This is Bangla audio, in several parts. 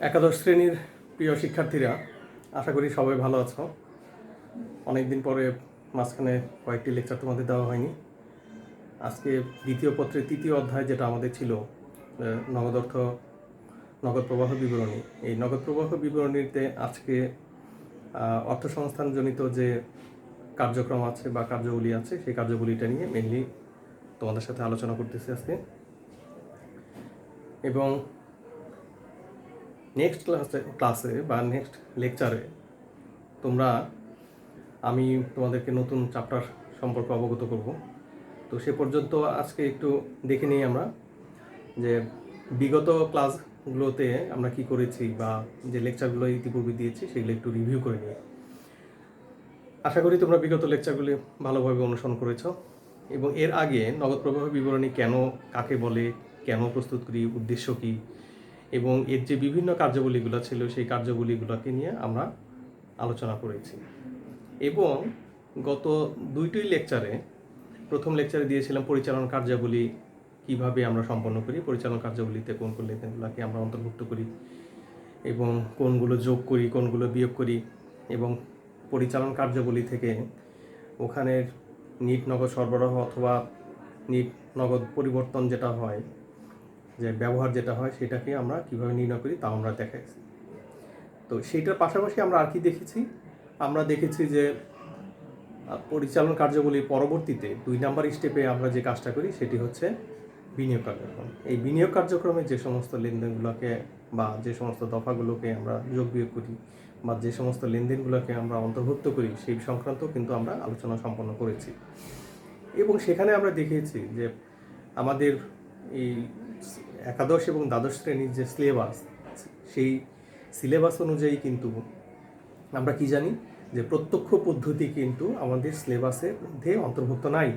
একাদশ শ্রেণীর প্রিয় শিক্ষার্থীরা, আশা করি সবাই ভালো আছো। অনেক দিন পরে মাঝখানে কয়েকটি লেকচার তোমাদের দেওয়া হয়নি। আজকে দ্বিতীয় পত্রের তৃতীয় অধ্যায় যেটা আমাদের ছিল, নগদ অর্থ নগদ প্রবাহ বিবরণী। এই নগদ প্রবাহ বিবরণীতে আজকে অর্থসংস্থানজনিত যে কার্যক্রম আছে বা কার্যগুলি আছে, সেই কার্যগুলিটা নিয়ে মেনলি তোমাদের সাথে আলোচনা করতেছি আজকে। এবং নেক্সট ক্লাসে বা নেক্সট লেকচারে আমি তোমাদেরকে নতুন চ্যাপ্টার সম্পর্কে অবগত করব। তো সে পর্যন্ত আজকে একটু দেখে নিই আমরা যে বিগত ক্লাসগুলোতে আমরা কি করেছি বা যে লেকচারগুলো ইতিপূর্বে দিয়েছি সেগুলো একটু রিভিউ করে নিই। আশা করি তোমরা বিগত লেকচারগুলি ভালোভাবে অনুসরণ করেছ এবং এর আগে নগদ প্রবাহ বিবরণী কেন, কাকে বলে, কেন প্রস্তুত করি, উদ্দেশ্য কী এবং এর যে বিভিন্ন কার্যাবলীগুলো ছিল সেই কার্যাবলীগুলোকে নিয়ে আমরা আলোচনা করেছি। এবং গত দুইটি লেকচারে, প্রথম লেকচারে দিয়েছিলাম পরিচালন কার্যাবলী কিভাবে আমরা সম্পন্ন করি, পরিচালন কার্যাবলীতে কোন কোন লেনদেনগুলোকে আমরা অন্তর্ভুক্ত করি এবং কোনগুলো যোগ করি, কোনগুলো বিয়োগ করি, এবং পরিচালন কার্যাবলী থেকে ওখানের নিট নগদ সরবরাহ অথবা নিট নগদ পরিবর্তন যেটা হয়, যে ব্যবহার যেটা হয়, সেটাকে আমরা কিভাবে নির্ণয় করি তা আমরা দেখাইছি। তো সেইটার পাশাপাশি আমরা আর কি দেখেছি, আমরা দেখেছি যে পরিচালন কার্যাবলীর পরবর্তীতে 2 নাম্বার স্টেপে আমরা যে কাজটা করি সেটি হচ্ছে বিনিয়োগ কার্যক্রম। এই বিনিয়োগ কার্যক্রমে যে সমস্ত লেনদেনগুলোকে বা যে সমস্ত দফাগুলোকে আমরা যোগ বিয়োগ করি বা যে সমস্ত লেনদেনগুলোকে আমরা অন্তর্ভুক্ত করি সেই সংক্রান্ত কিন্তু আমরা আলোচনা সম্পন্ন করেছি। এবং সেখানে আমরা দেখেছি যে আমাদের এই একাদশ এবং দ্বাদশ শ্রেণীর যে সিলেবাস, সেই সিলেবাস অনুযায়ী কিন্তু আমরা কি জানি যে প্রত্যক্ষ পদ্ধতি কিন্তু আমাদের সিলেবাসের মধ্যে অন্তর্ভুক্ত নাই।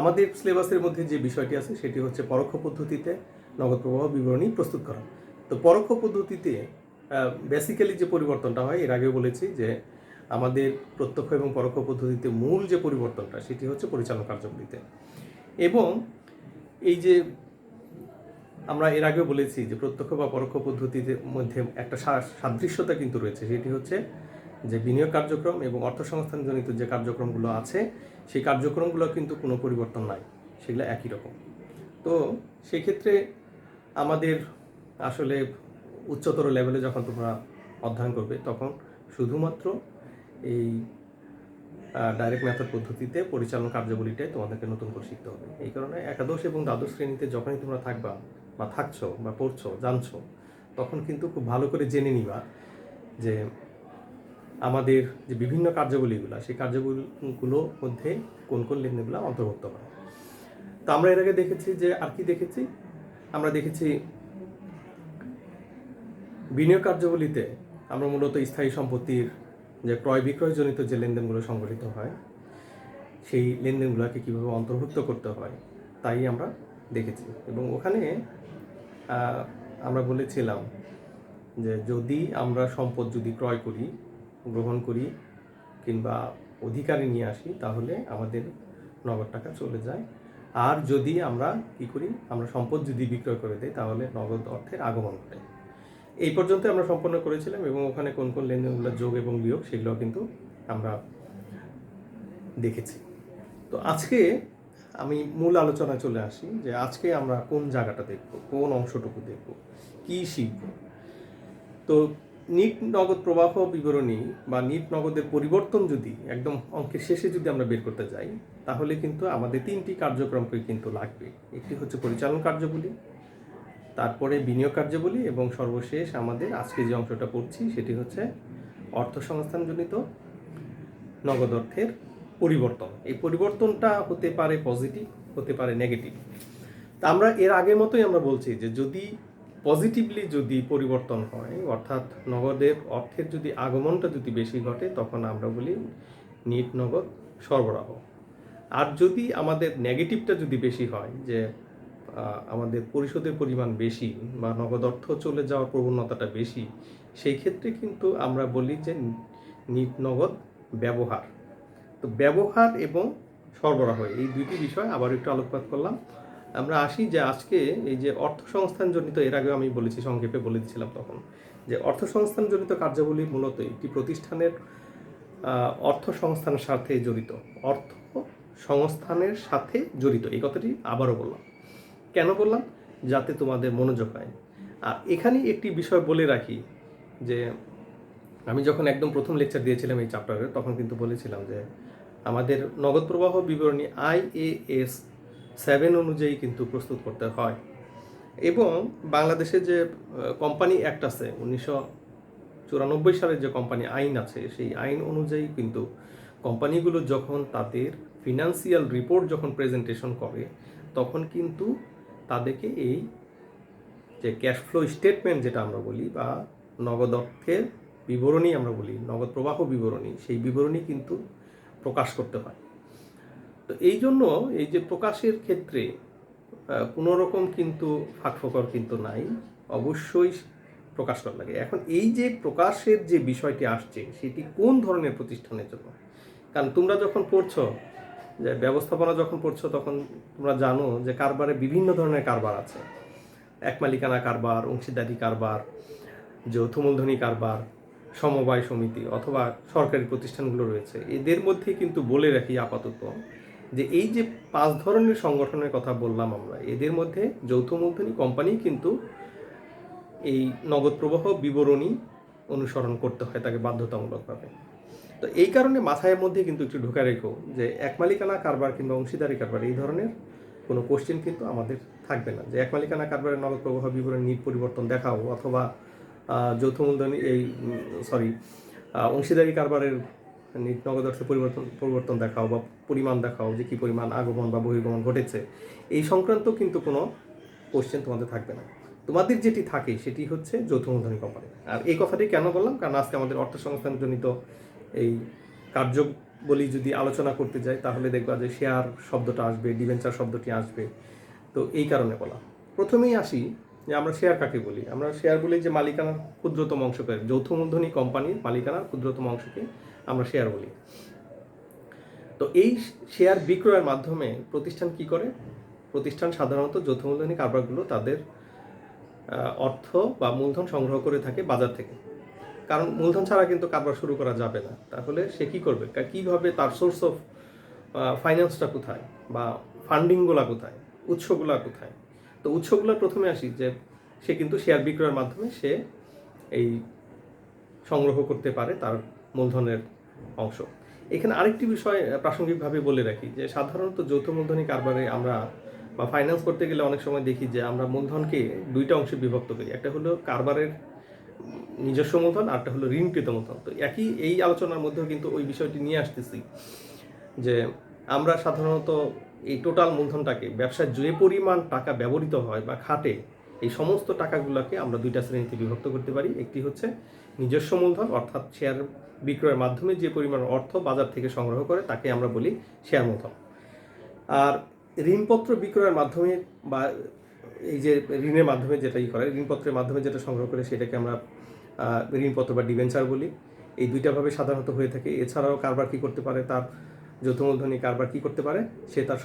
আমাদের সিলেবাসের মধ্যে যে বিষয়টি আছে সেটি হচ্ছে পরোক্ষ পদ্ধতিতে নগদ প্রবাহ বিবরণী প্রস্তুত করা। তো পরোক্ষ পদ্ধতিতে বেসিক্যালি যে পরিবর্তনটা হয়, এর আগেও বলেছি যে আমাদের প্রত্যক্ষ এবং পরোক্ষ পদ্ধতিতে মূল যে পরিবর্তনটা সেটি হচ্ছে পরিচালন কার্যাবলীতে। এবং এই যে আমরা এর আগেও বলেছি যে প্রত্যক্ষ বা পরোক্ষ পদ্ধতির মধ্যে একটা সাদৃশ্যতা কিন্তু রয়েছে, সেটি হচ্ছে যে বিনিয়োগ কার্যক্রম এবং অর্থসংস্থানজনিত যে কার্যক্রমগুলো আছে সেই কার্যক্রমগুলো কিন্তু কোনো পরিবর্তন নাই, সেগুলো একই রকম। তো সেই ক্ষেত্রে আমাদের আসলে উচ্চতর লেভেলে যখন তোমরা অধ্যয়ন করবে তখন শুধুমাত্র এই ডাইরেক্ট মেথড পদ্ধতিতে পরিচালন কার্যাবলীটাই তোমাদেরকে নতুন করে শিখতে হবে। এই কারণে একাদশ এবং দ্বাদশ শ্রেণীতে যখনই তোমরা থাকবা বা থাকছো বা পড়ছো, জানছো, তখন কিন্তু খুব ভালো করে জেনে নিবা যে আমাদের যে বিভিন্ন কার্যাবলীগুলো, সেই কার্যাবলীগুলোর মধ্যে কোন কোন লেনদেনগুলো অন্তর্ভুক্ত হয়। তো আমরা এর আগে দেখেছি যে আর কি দেখেছি, আমরা দেখেছি বিনিয়োগ কার্যাবলীতে আমরা মূলত স্থায়ী সম্পত্তির যে ক্রয় বিক্রয়জনিত যে লেনদেনগুলো সংগঠিত হয় সেই লেনদেনগুলোকে কীভাবে অন্তর্ভুক্ত করতে হয় তাই আমরা দেখেছি। এবং ওখানে আমরা বলেছিলাম যে যদি আমরা সম্পদ যদি ক্রয় করি, গ্রহণ করি কিংবা অধিকারে নিয়ে আসি তাহলে আমাদের নগদ টাকা চলে যায়, আর যদি আমরা কি করি, আমরা সম্পদ যদি বিক্রয় করে দিই তাহলে নগদ অর্থের আগমন ঘটে। এই পর্যন্ত আমরা সম্পন্ন করেছিলাম এবং ওখানে কোন কোন লেনদেনগুলো যোগ এবং বিয়োগ সেগুলো কিন্তু আমরা দেখেছি। তো আজকে আমি মূল আলোচনায় চলে আসি যে আজকে আমরা কোন জায়গাটা দেখব, কোন অংশটুকু দেখব, কি শিখব। তো নিট নগদ প্রবাহ বিবরণী বা নিট নগদের পরিবর্তন যদি একদম অঙ্কের শেষে যদি আমরা বের করতে যাই তাহলে কিন্তু আমাদের 3টি কার্যক্রমকে কিন্তু লাগবে। একটি হচ্ছে পরিচালন কার্যাবলী, তারপরে বিনিয়োগ কার্যাবলী এবং সর্বশেষ আমাদের আজকে যে অংশটা পড়ছি সেটি হচ্ছে অর্থসংস্থানজনিত নগদ অর্থের পরিবর্তন। এই পরিবর্তনটা হতে পারে পজিটিভ, হতে পারে নেগেটিভ। তা আমরা এর আগের মতোই আমরা বলছি যে যদি পজিটিভলি যদি পরিবর্তন হয়, অর্থাৎ নগদের অর্থের যদি আগমনটা যদি বেশি ঘটে তখন আমরা বলি নিট নগদ সরবরাহ। আর যদি আমাদের নেগেটিভটা যদি বেশি হয়, যে আমাদের পরিশোধের পরিমাণ বেশি বা নগদ অর্থ চলে যাওয়ার প্রবণতাটা বেশি, সেই ক্ষেত্রে কিন্তু আমরা বলি যে নিট নগদ ব্যবহার। তো ব্যবহার এবং সরবরাহ এই দুইটি বিষয় আবার একটু আলোকপাত করলাম। আমরা আসি যে আজকে এই যে অর্থসংস্থানজনিত, এর আগে আমি বলেছি, সংক্ষেপে বলে দিয়েছিলাম তখন যে অর্থসংস্থানজনিত কার্যাবলী মূলত একটি প্রতিষ্ঠানের অর্থ সংস্থানের সাথে জড়িত, অর্থ সংস্থানের সাথে জড়িত। এই কথাটি আবারও বললাম, কেন বললাম? যাতে তোমাদের মনোযোগ হয়। আর এখানে একটি বিষয় বলে রাখি যে আমি যখন একদম প্রথম লেকচার দিয়েছিলাম এই চ্যাপ্টারে, তখন কিন্তু বলেছিলাম যে আমাদের নগদ প্রবাহ বিবরণী IAS 7 অনুযায়ী কিন্তু প্রস্তুত করতে হয়, এবং বাংলাদেশে যে কোম্পানি অ্যাক্ট আছে 1994 সালের যে কোম্পানি আইন আছে, সেই আইন অনুযায়ী কিন্তু কোম্পানিগুলো যখন তাদের ফিনান্সিয়াল রিপোর্ট যখন প্রেজেন্টেশন করে, তখন কিন্তু তাদেরকে এই যে ক্যাশ ফ্লো স্টেটমেন্ট যেটা আমরা বলি, বা নগদ অর্থের বিবরণী আমরা বলি, নগদ প্রবাহ বিবরণী, সেই বিবরণী কিন্তু প্রকাশ করতে হয়। তো এই জন্য এই যে প্রকাশের ক্ষেত্রে কোনো রকম কিন্তু ফাঁকফোকর কিন্তু নাই, অবশ্যই প্রকাশ করা লাগে। এখন এই যে প্রকাশের যে বিষয়টি আসছে, সেটি কোন ধরনের প্রতিষ্ঠানের জন্য? কারণ তোমরা যখন পড়ছো, যে ব্যবস্থাপনা যখন পড়ছো, তখন তোমরা জানো যে কারবারে বিভিন্ন ধরনের কারবার আছে। এক মালিকানা কারবার, অংশীদারি কারবার, যৌথ মূলধনী কারবার, সমবায় সমিতি অথবা সরকারি প্রতিষ্ঠানগুলো রয়েছে। এদের মধ্যে কিন্তু বলে রাখি আপাতত যে এই যে 5 ধরনের সংগঠনের কথা বললাম আমরা, এদের মধ্যে যৌথ মূলধনী কোম্পানি কিন্তু এই নগদ প্রবাহ বিবরণী অনুসরণ করতে হয় তাকে বাধ্যতামূলকভাবে। তো এই কারণে মাথায় মধ্যে কিন্তু একটু ঢোকা রেখো যে এক মালিকানা কারবার কিংবা অংশীদারি কারবার এই ধরনের কোনো কোশ্চেন কিন্তু আমাদের থাকবে না, যে এক মালিকানা কারবারের নগদ প্রবাহ বিবরণী নিট পরিবর্তন দেখাও, অথবা যৌথ মূলধনী অংশীদারি কারবারের নগদ অর্থ পরিবর্তন দেখাও, বা পরিমাণ দেখাও যে কী পরিমাণ আগমন বা বহির্গমন ঘটেছে, এই সংক্রান্ত কিন্তু কোনো কোশ্চেন তোমাদের থাকবে না। তোমাদের যেটি থাকে সেটি হচ্ছে যৌথ মূলধনী কোম্পানি। আর এই কথাটি কেন বললাম? কারণ আজকে আমাদের অর্থসংস্থানজনিত এই কার্যবলী যদি আলোচনা করতে যাই, তাহলে দেখবা যে শেয়ার শব্দটা আসবে, ডিবেঞ্চার শব্দটি আসবে। তো এই কারণে বলা। প্রথমেই আসি যে আমরা শেয়ার কাকে বলি। আমরা শেয়ার বলি যে মালিকানার ক্ষুদ্রতম অংশকে, যৌথ মূলধনী কোম্পানির মালিকানার ক্ষুদ্রতম অংশকে আমরা শেয়ার বলি। তো এই শেয়ার বিক্রয়ের মাধ্যমে প্রতিষ্ঠান কি করে? প্রতিষ্ঠান সাধারণত যৌথ মূলধনী কারবারগুলো তাদের অর্থ বা মূলধন সংগ্রহ করে থাকে বাজার থেকে। কারণ মূলধন ছাড়া কিন্তু কারবার শুরু করা যাবে না। তাহলে সে কী করবে? কীভাবে তার সোর্স অফ ফাইন্যান্সটা কোথায়, বা ফান্ডিংগুলো কোথায়, উৎসগুলো কোথায়? তো উৎসগুলো প্রথমে আসি যে সে কিন্তু শেয়ার বিক্রয়ের মাধ্যমে সে এই সংগ্রহ করতে পারে তার মূলধনের অংশ। এখানে আরেকটি বিষয় প্রাসঙ্গিকভাবে বলে রাখি যে সাধারণত যৌথ মূলধনী কারবারে আমরা বা ফাইন্যান্স করতে গেলে অনেক সময় দেখি যে আমরা মূলধনকে দুইটা অংশে বিভক্ত করি। একটা হলো কারবারের নিজস্ব মূলধন, আরটা হলো ঋণকৃত মূলধন। তো এই আলোচনার মধ্যেও কিন্তু ওই বিষয়টি নিয়ে আসতেছি যে আমরা সাধারণত এই টোটাল মূলধনটাকে, ব্যবসায় যে পরিমাণ টাকা ব্যবহৃত হয় বা খাটে, এই সমস্ত টাকাগুলোকে আমরা দুইটা শ্রেণীতে বিভক্ত করতে পারি। একটি হচ্ছে নিজস্ব মূলধন, অর্থাৎ শেয়ার বিক্রয়ের মাধ্যমে যে পরিমাণ অর্থ বাজার থেকে সংগ্রহ করে তাকে আমরা বলি শেয়ার মূলধন। আর ঋণপত্র বিক্রয়ের মাধ্যমে বা এই যে ঋণের মাধ্যমে যেটাই করে, ঋণপত্রের মাধ্যমে যেটা সংগ্রহ করে সেটাকে আমরা ঋণপত্র বা ডিবেঞ্চার বলি। এই দুইটাভাবে সাধারণত হয়ে থাকে। এছাড়াও কারবার কী করতে পারে? তার যৌথ মূলধনী কারবার কী করতে পারে? সে তার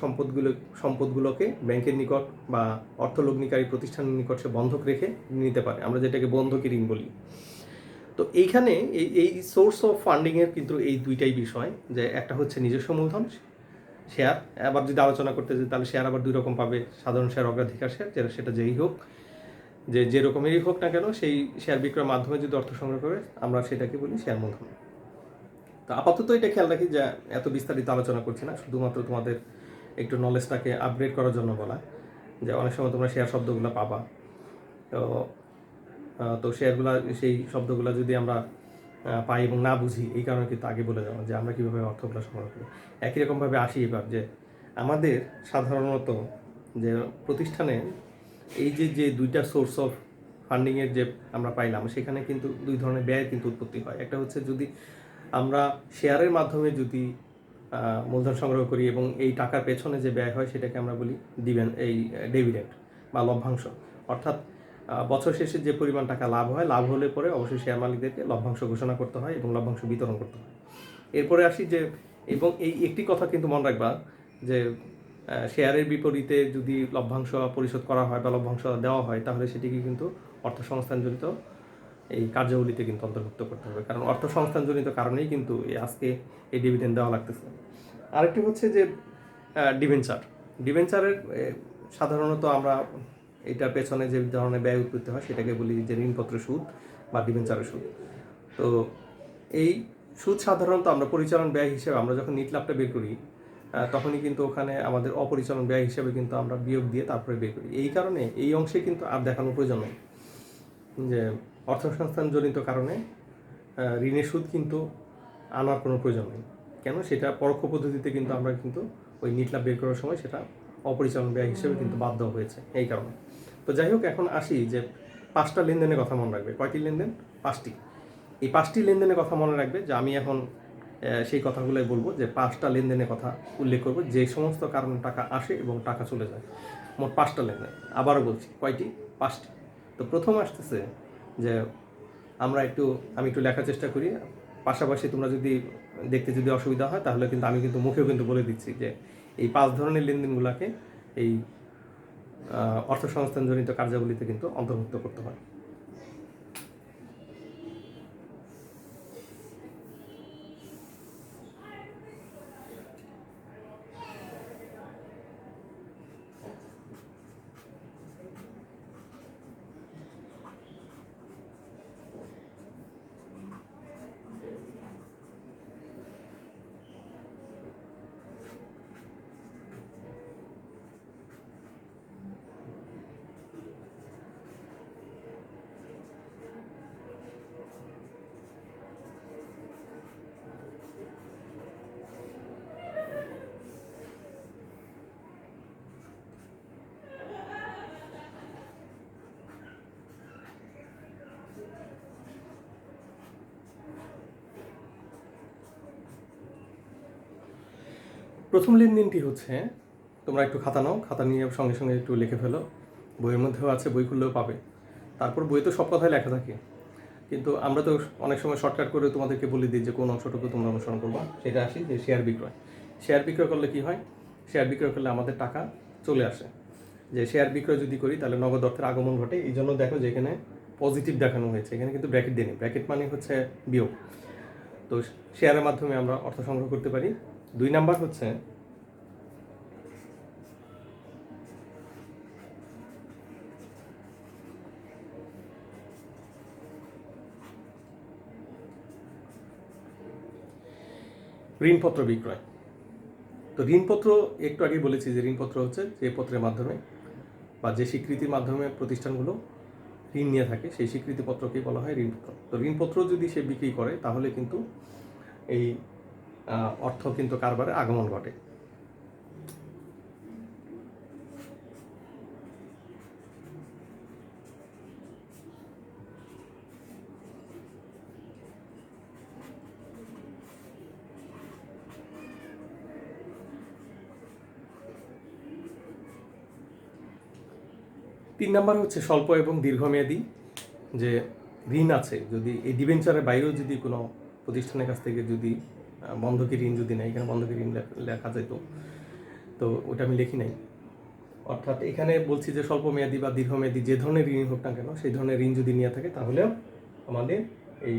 সম্পদগুলোকে ব্যাংকের নিকট বা অর্থলগ্নিকারী প্রতিষ্ঠানের নিকট সে বন্ধক রেখে নিতে পারে, আমরা যেটাকে বন্ধকি ঋণ বলি। তো এইখানে এই সোর্স অফ ফান্ডিংয়ের কিন্তু এই দুইটাই বিষয়, যে একটা হচ্ছে নিজস্ব মূলধন শেয়ার। আবার যদি আলোচনা করতে যাই তাহলে শেয়ার আবার দুই রকম পাবে, সাধারণ শেয়ার, অগ্রাধিকার শেয়ার। সেটা যেই হোক, যে রকমেরই হোক না কেন, সেই শেয়ার বিক্রয়ের মাধ্যমে যদি অর্থ সংগ্রহ করে আমরা সেটাকে বলি শেয়ার মূলধন। তো আপাতত এটা খেয়াল রাখি যে এত বিস্তারিত আলোচনা করছি না, শুধুমাত্র তোমাদের একটু নলেজটাকে আপগ্রেড করার জন্য বলা, যে অনেক সময় তোমরা শেয়ার শব্দগুলো পাবা। তো শেয়ারগুলো, সেই শব্দগুলো যদি আমরা পাই এবং না বুঝি, এই কারণে কিন্তু আগে বলে দেওয়া যে আমরা কীভাবে অর্থগুলো সংগ্রহ করি। একই রকমভাবে আসি এবার যে আমাদের সাধারণত যে প্রতিষ্ঠানে এই যে দুইটা সোর্স অফ ফান্ডিংয়ের যে আমরা পাইলাম, সেখানে কিন্তু দুই ধরনের ব্যয় কিন্তু উৎপত্তি হয়। একটা হচ্ছে যদি আমরা শেয়ারের মাধ্যমে যদি মূলধন সংগ্রহ করি এবং এই টাকার পেছনে যে ব্যয় হয় সেটাকে আমরা বলি ডিভিডেন্ড বা লভ্যাংশ। অর্থাৎ বছর শেষে যে পরিমাণ টাকা লাভ হয়, লাভ হলে পরে অবশ্যই শেয়ার মালিকদেরকে লভ্যাংশ ঘোষণা করতে হয় এবং লভ্যাংশ বিতরণ করতে হয়। এরপরে আসি যে, এবং এই একটি কথা কিন্তু মনে রাখবা যে শেয়ারের বিপরীতে যদি লভ্যাংশ পরিশোধ করা হয় বা লভ্যাংশ দেওয়া হয়, তাহলে সেটিকে কিন্তু অর্থসংস্থানজনিত এই কার্যাবলীতে কিন্তু অন্তর্ভুক্ত করতে হবে, কারণ অর্থ সংস্থানজনিত কারণেই কিন্তু আজকে এই ডিভিডেন্ড দেওয়া লাগতেছে। আরেকটি হচ্ছে যে ডিবেঞ্চার। ডিবেঞ্চারের সাধারণত আমরা এটার পেছনে যে ধরনের ব্যয় উৎপত্তি হয় সেটাকে বলি যে ঋণপত্র সুদ বা ডিবেঞ্চারের সুদ। তো এই সুদ সাধারণত আমরা পরিচালন ব্যয় হিসেবে আমরা যখন নিট লাভটা বের করি তখনই কিন্তু ওখানে আমাদের অপরিচালন ব্যয় হিসেবে কিন্তু আমরা বিয়োগ দিয়ে তারপরে বের করি। এই কারণে এই অংশে কিন্তু আর দেখানোর প্রয়োজন নেই যে অর্থসংস্থানজনিত কারণে ঋণের সুদ কিন্তু আনার কোনো প্রয়োজন নেই। কেন? সেটা পরোক্ষ পদ্ধতিতে কিন্তু আমরা কিন্তু ওই নিট লাভ বের করার সময় সেটা অপরিচালন ব্যয় হিসেবে কিন্তু বাদ দেওয়া হয়েছে এই কারণে। তো যাই হোক, এখন আসি যে 5টা লেনদেনের কথা মনে রাখবে। কয়টি লেনদেন? 5টি। এই 5টি লেনদেনের কথা মনে রাখবে যে আমি এখন সেই কথাগুলোই বলবো, যে 5টা লেনদেনের কথা উল্লেখ করবো যে সমস্ত কারণে টাকা আসে এবং টাকা চলে যায়। মোট 5টা লেনদেন। আবারও বলছি, কয়টি? 5টি। তো প্রথম আসতেছে যে আমি একটু লেখার চেষ্টা করি, পাশাপাশি তোমরা যদি দেখতে অসুবিধা হয় তাহলে কিন্তু আমি কিন্তু মুখেও কিন্তু বলে দিচ্ছি যে এই 5 ধরনের লেনদেনগুলোকে এই অর্থসংস্থানজনিত কার্যাবলীতে কিন্তু অন্তর্ভুক্ত করতে হয়। প্রথম লেনদেনটি হচ্ছে, তোমরা একটু খাতা নাও, খাতা নিয়ে সঙ্গে সঙ্গে একটু লিখে ফেলো। বইয়ের মধ্যেও আছে, বই খুললেও পাবে। তারপর বই তো সব কথাই লেখা থাকে, কিন্তু আমরা তো অনেক সময় শর্টকাট করে তোমাদেরকে বলে দিই যে কোন অংশটুকু তোমরা অনুসরণ করবা। সেটা আসি যে শেয়ার বিক্রয়। শেয়ার বিক্রয় করলে কি হয়? শেয়ার বিক্রয় করলে আমাদের টাকা চলে আসে। যে শেয়ার বিক্রয় যদি করি তাহলে নগদ অর্থের আগমন ঘটে। এই জন্য দেখো যে এখানে পজিটিভ দেখানো হয়েছে, এখানে কিন্তু ব্র্যাকেট দিয়ে নিই। ব্র্যাকেট মানে হচ্ছে বিয়োগ। তো শেয়ারের মাধ্যমে আমরা অর্থ সংগ্রহ করতে পারি। 2 নাম্বার হচ্ছে ঋণপত্র বিক্রয়। তো ঋণপত্র একটু আগেই বলেছি যে ঋণপত্র হচ্ছে যে পত্রের মাধ্যমে বা যে স্বীকৃতির মাধ্যমে প্রতিষ্ঠানগুলো ঋণ নিয়ে থাকে সেই স্বীকৃতিপত্রকেই বলা হয় ঋণপত্র। তো ঋণপত্র যদি সে বিক্রি করে তাহলে কিন্তু এই অর্থ কিন্তু কারবারে আগমন ঘটে। তিন নাম্বার হচ্ছে স্বল্প এবং দীর্ঘমেয়াদী যে ঋণ আছে, যদি এই ডিবেঞ্চারের বাইরেও যদি কোনো প্রতিষ্ঠানের কাছ থেকে যদি বন্ধকি ঋণ যদি নেয়, এখানে বন্ধকি ঋণ লেখা যেত, তো ওটা আমি লিখি নাই। অর্থাৎ এখানে বলছি যে স্বল্পমেয়াদী বা দীর্ঘমেয়াদী যে ধরনের ঋণ হোক না কেন, সেই ধরনের ঋণ যদি নিয়ে থাকে তাহলেও আমাদের এই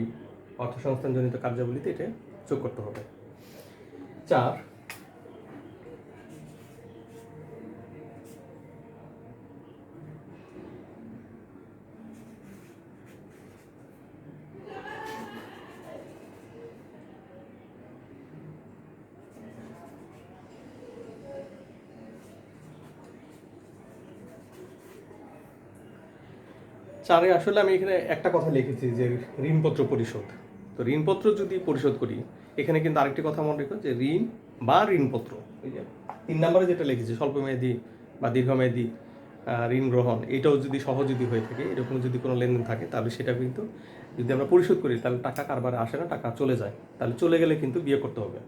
অর্থসংস্থানজনিত কার্যাবলীতে এটা যোগ করতে হবে। 4, আসলে আমি এখানে একটা কথা লিখেছি যে ঋণপত্র পরিশোধ। তো ঋণপত্র যদি পরিশোধ করি, এখানে কিন্তু আরেকটি কথা মনে রেখো যে ঋণ বা ঋণপত্র, এই যে 3 নম্বরে যেটা লিখেছি স্বল্পমেয়াদী বা দীর্ঘমেয়াদী ঋণ গ্রহণ, এটাও যদি যদি হয়ে থাকে, এরকম যদি কোনো লেনদেন থাকে, তাহলে সেটা কিন্তু যদি আমরা পরিশোধ করি তাহলে টাকা কারবারে আসে না, টাকা চলে যায়। তাহলে চলে গেলে কিন্তু বিয়ে করতে হবে।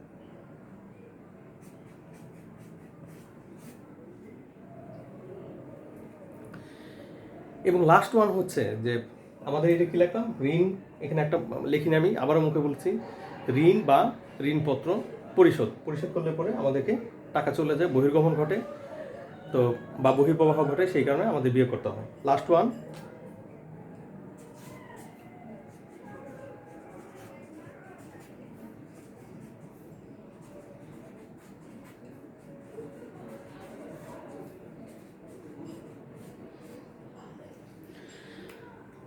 এবং লাস্ট ওয়ান হচ্ছে যে আমাদের এটা কী লিখলাম? ঋণ, এখানে একটা লিখিনি, আমি আবারও মুখে বলছি, ঋণ বা ঋণপত্র পরিশোধ করলে পরে আমাদেরকে টাকা চলে যায়, বহির্গমন ঘটে, তো বা বহির্প্রবাহ ঘটে, সেই কারণে আমাদের বিয়ে করতে হয়। লাস্ট ওয়ান,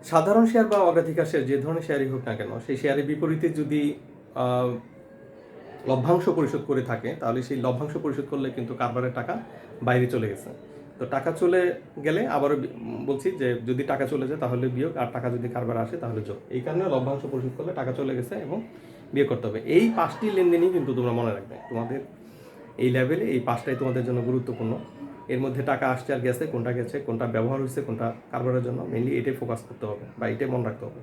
সাধারণ শেয়ার বা অগ্রাধিকার শেয়ার যে ধরনের শেয়ারই হোক না কেন, সেই শেয়ারের বিপরীতে যদি লভ্যাংশ পরিশোধ করে থাকে, তাহলে সেই লভ্যাংশ পরিশোধ করলে কিন্তু কারবারের টাকা বাইরে চলে গেছে। তো টাকা চলে গেলে আবারও বলছি যে যদি টাকা চলে যায় তাহলে বিয়োগ, আর টাকা যদি কারবার আসে তাহলে যোগ। এই কারণে লভ্যাংশ পরিশোধ করলে টাকা চলে গেছে এবং বিয়োগ করতে হবে। এই 5টি লেনদেনই কিন্তু তোমরা মনে রাখবে, তোমাদের এই লেভেলে এই 5টাই তোমাদের জন্য গুরুত্বপূর্ণ। এর মধ্যে টাকা আসছে আর গেছে, কোনটা গেছে, কোনটা ব্যবহার হয়েছে, কোনটা কারবারের জন্য, মেনলি এটাই ফোকাস করতে হবে বা এটাই মনে রাখতে হবে।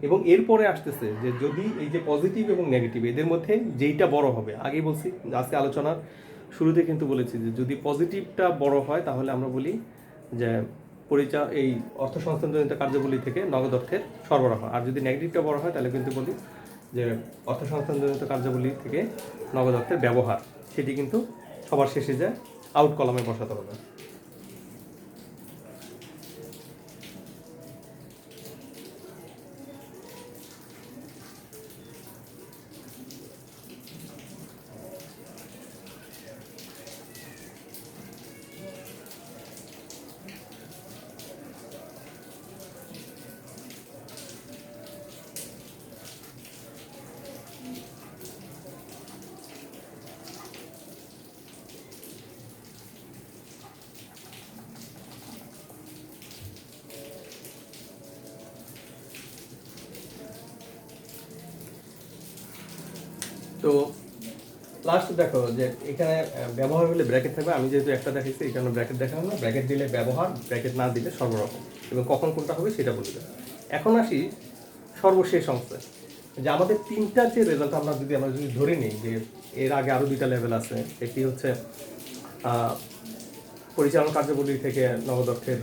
এবং এরপরে আসতেছে যে যদি এই যে পজিটিভ এবং নেগেটিভ এদের মধ্যে যেইটা বড় হবে, আগেই বলছি আজকে আলোচনার শুরুতে কিন্তু বলেছি যে যদি পজিটিভটা বড় হয় তাহলে আমরা বলি যে এই অর্থ সংস্থানজনিত কার্যাবলী থেকে নগদ অর্থের সরবরাহ, আর যদি নেগেটিভটা বড় হয় তাহলে কিন্তু বলি যে অর্থ সংস্থানজনিত কার্যাবলী থেকে নগদ অর্থের ব্যবহার, সেটি কিন্তু সবার শেষে যায় আউট কলামে বসাতে হবে। তো লাস্ট দেখো যে এখানে ব্যবহার হলে ব্র্যাকেট থাকবে, আমি যেহেতু একটা দেখাইছি এই কারণে ব্র্যাকেট দেখানো না, ব্র্যাকেট দিলে ব্যবহার, ব্র্যাকেট না দিলে সরবরাহ, এবং কখন কোনটা হবে সেটা বলবে। এখন আসি সর্বশেষ অংশে, যে আমাদের তিনটা যে রেজাল্ট আমরা যদি ধরে নিই যে এর আগে আরও 2টা লেভেল আছে। একটি হচ্ছে পরিচালনা কার্যাবলী থেকে নগদ অর্থের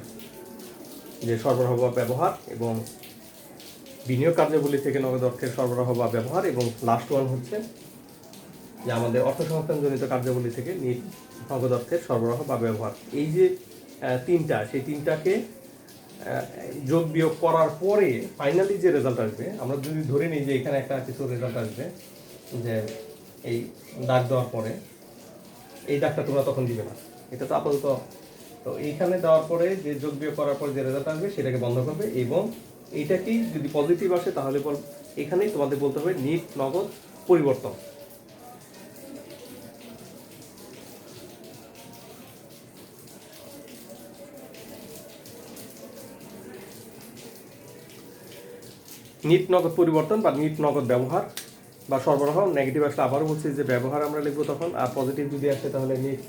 যে সরবরাহ বা ব্যবহার, এবং বিনিয়োগ কার্যাবলী থেকে নগদ অর্থের সরবরাহ বা ব্যবহার, এবং লাস্ট ওয়ান হচ্ছে যে আমাদের অর্থ সংস্থানজনিত কার্যাবলী থেকে নগদ অর্থের সরবরাহ বা ব্যবহার। এই যে তিনটা, সেই তিনটাকে যোগ বিয়োগ করার পরে ফাইনালি যে রেজাল্ট আসবে, আমরা যদি ধরে নিই যে এখানে একটা কিছু রেজাল্ট আসবে, যে এই দাগ দেওয়ার পরে এই দাগটা তোমরা তখন দিবে না, এটা তো আপাতত। তো এইখানে দেওয়ার পরে যে যোগ বিয়োগ করার পরে যে রেজাল্ট আসবে সেটাকে বন্ধ করবে, এবং এইটাকেই যদি পজিটিভ আসে তাহলে এখানেই তোমাদের বলতে হবে নিট নগদ পরিবর্তন। নিট নগদ পরিবর্তন বা নিট নগদ ব্যবহার বা সরবরাহ। নেগেটিভ আসলে আবারও বলছি যে ব্যবহার আমরা লিখবো তখন, আর পজিটিভ যদি আসে তাহলে নিট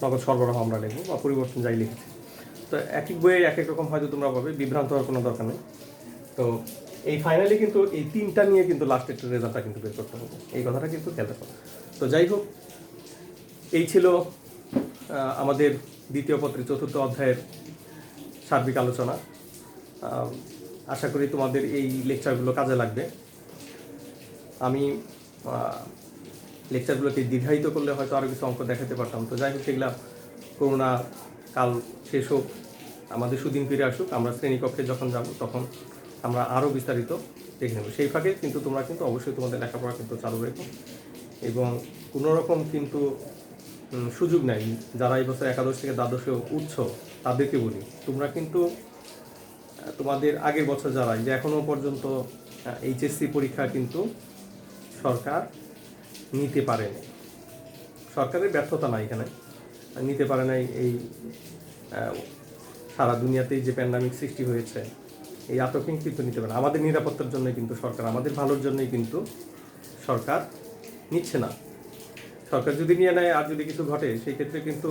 নগদ সরবরাহ আমরা লিখবো, বা পরিবর্তন যাই লিখেছি। তো এক এক বইয়ে এক এক রকম হয়তো তোমরা পাবে, বিভ্রান্ত হওয়ার কোনো দরকার নেই। তো এই ফাইনালি কিন্তু এই তিনটা নিয়ে কিন্তু লাস্টের রেজাল্টটা কিন্তু বের করতে হবে, এই কথাটা কিন্তু খেয়াল রাখো। তো যাই হোক, এই ছিল আমাদের দ্বিতীয় পত্রের 4র্থ অধ্যায়ের সার্বিক আলোচনা। আশা করি তোমাদের এই লেকচারগুলো কাজে লাগবে। আমি লেকচারগুলোকে দীর্ঘায়িত করলে হয়তো আরও কিছু অঙ্ক দেখাতে পারতাম। তো যাই হোক, সেগুলা করোনা কাল শেষ হোক, আমাদের সুদিন ফিরে আসুক, আমরা শ্রেণীকক্ষে যখন যাব তখন আমরা আরও বিস্তারিত দেখে নেব। সেই ফাঁকে কিন্তু তোমরা কিন্তু অবশ্যই তোমাদের লেখাপড়া কিন্তু চালু রেখো, এবং কোনো রকম কিন্তু সুযোগ নেই। যারা এই বছর একাদশ থেকে দ্বাদশে উঠছ তাদেরকে বলি, তোমরা কিন্তু তোমাদের আগের বছর যারা যে এখনও পর্যন্ত এইচএসসি পরীক্ষা কিন্তু সরকার নিতে পারেনি, সরকারের ব্যর্থতা না, এখানে নিতে পারে নাই। এই সারা দুনিয়াতেই যে প্যান্ডামিক সৃষ্টি হয়েছে, এই আতঙ্ক কিন্তু নিতে পারে না। আমাদের নিরাপত্তার জন্যই কিন্তু সরকার, আমাদের ভালোর জন্যই কিন্তু সরকার নিচ্ছে না। সরকার যদি নিয়ে নেয় আর যদি কিছু ঘটে, সেই ক্ষেত্রে কিন্তু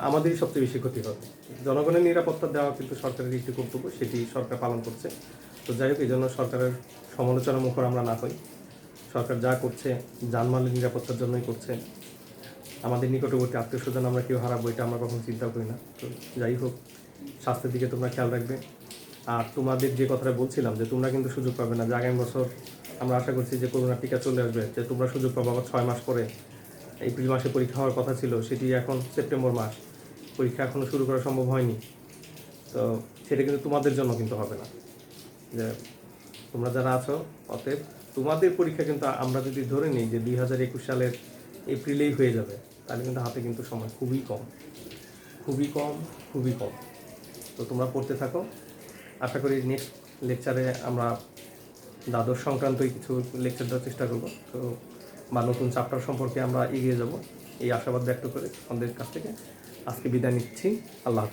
আমাদেরই সবচেয়ে বেশি ক্ষতি হবে। জনগণের নিরাপত্তা দেওয়া কিন্তু সরকারের একটি কর্তব্য, সেটি সরকার পালন করছে। তো যাই হোক, এই জন্য সরকারের সমালোচনা মুখর আমরা না হই। সরকার যা করছে জানমালের নিরাপত্তার জন্যই করছে। আমাদের নিকটবর্তী আত্মীয় স্বজন আমরা কেউ হারাবো, এটা আমরা কখনো চিন্তা করি না। তো যাই হোক, স্বাস্থ্যের দিকে তোমরা খেয়াল রাখবে। আর তোমাদের যে কথাটা বলছিলাম যে তোমরা কিন্তু সুযোগ পাবে না, যে আগামী বছর আমরা আশা করছি যে করোনার টিকা চলে আসবে, যে তোমরা সুযোগ পাবো আবার 6 মাস পরে। এপ্রিল মাসে পরীক্ষা হওয়ার কথা ছিল, সেটি এখন সেপ্টেম্বর মাস, পরীক্ষা এখনও শুরু করা সম্ভব হয়নি। তো সেটা কিন্তু তোমাদের জন্য কিন্তু হবে না, যে তোমরা যারা আছো, অতএব তোমাদের পরীক্ষা কিন্তু আমরা যদি ধরে নিই যে 2021 সালের এপ্রিলেই হয়ে যাবে, তাহলে কিন্তু হাতে কিন্তু সময় খুবই কম, খুবই কম, খুবই কম। তো তোমরা পড়তে থাকো, আশা করি নেক্সট লেকচারে আমরা দ্বাদশ সংক্রান্তই কিছু লেকচার দেওয়ার চেষ্টা করব, তো বা নতুন চ্যাপ্টার সম্পর্কে আমরা এগিয়ে যাব এই আশাবাদ ব্যক্ত করে আমাদের কাছ থেকে আজকে বিদায় নিচ্ছি। আল্লাহ হাফেজ।